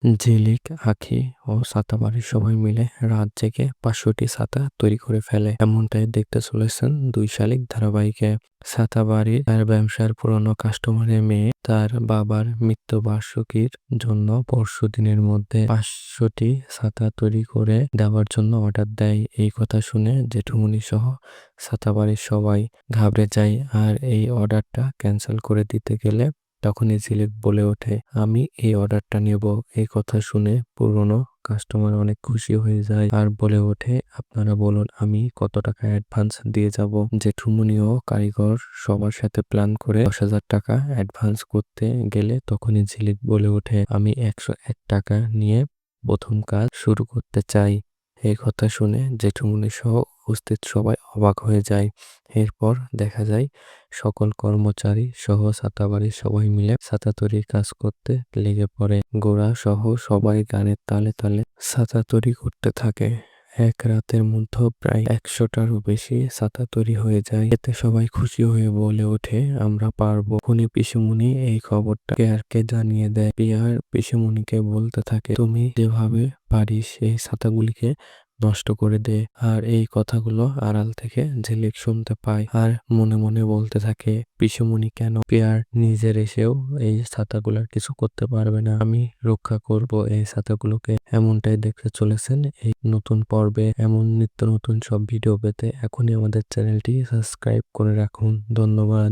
ঝিলিক, আঁখি ও ছাতাবাড়ির সবাই মিলে রাত জেগে ৫০০টি ছাতা তৈরি করে ফেলে। এমনটাই দেখতে চলেছেন ২ শালিক ধারাবাহিকে। ছাতাবাড়ির তার ব্যবসার পুরনো কাস্টমারের মেয়ে তার বাবার মৃত্যুবার্ষিকীর জন্য পরশুদিনের মধ্যে ৫০০টি ছাতা তৈরি করে দেওয়ার জন্য অর্ডার দেয়। এই কথা শুনে জেঠুমনি সহ ছাতাবাড়ির সবাই ঘাবড়ে যায় আর এই অর্ডারটা ক্যান্সেল করে দিতে গেলে তখনই ঝিলিক বলে ওঠে, আমি এই অর্ডারটা নেব। এই কথা শুনে পুরনো কাস্টমার অনেক খুশি হয়ে যায় আর বলে ওঠে, আপনারা বলুন আমি কত টাকা অ্যাডভান্স দিয়ে যাব। জেঠুমনি ও কারিগর সবার সাথে প্ল্যান করে ১০,০০০ টাকা অ্যাডভান্স করতে গেলে তখনই ঝিলিক বলে ওঠে, আমি ১০১ টাকা নিয়ে প্রথম কাজ শুরু করতে চাই। এই কথা শুনে জেঠুমনি সহ উপস্থিত সবাই অবাক হয়ে যায়। এরপর দেখা যায় সকল কর্মচারী সহ ছাতাবাড়ির সবাই মিলে ছাতা তৈরির কাজ করতে লেগে পড়ে। গোরা সহ সবাই গানের তালে তালে ছাতা তৈরি করতে থাকে। এক রাতের মধ্যে প্রায় ১০০টারও বেশি ছাতা তৈরি হয়ে যায়। এতে সবাই খুশি হয়ে বলে ওঠে, আমরা পারবো। ফোনে পিসিমণি এই খবরটা কেয়ারকে জানিয়ে দেয়। পিয়ার পিসিমণিকে বলতে থাকে, তুমি যেভাবে পারিস এই ছাতাগুলিকে নষ্ট করে দে। আর এই কথাগুলো আড়াল থেকে ঝিলিক শুনতে পায় আর মনে মনে বলতে থাকে, পিসিমণি কেন পেয়ার নিজের এসেও এই ছাতাগুলোর কিছু করতে পারবে না, আমি রক্ষা করব এই ছাতাগুলোকে। এমনটাই দেখতে চলেছেন এই নতুন পর্বে। এমন নিত্য নতুন সব ভিডিও পেতে এখনই আমাদের চ্যানেলটি সাবস্ক্রাইব করে রাখুন। ধন্যবাদ।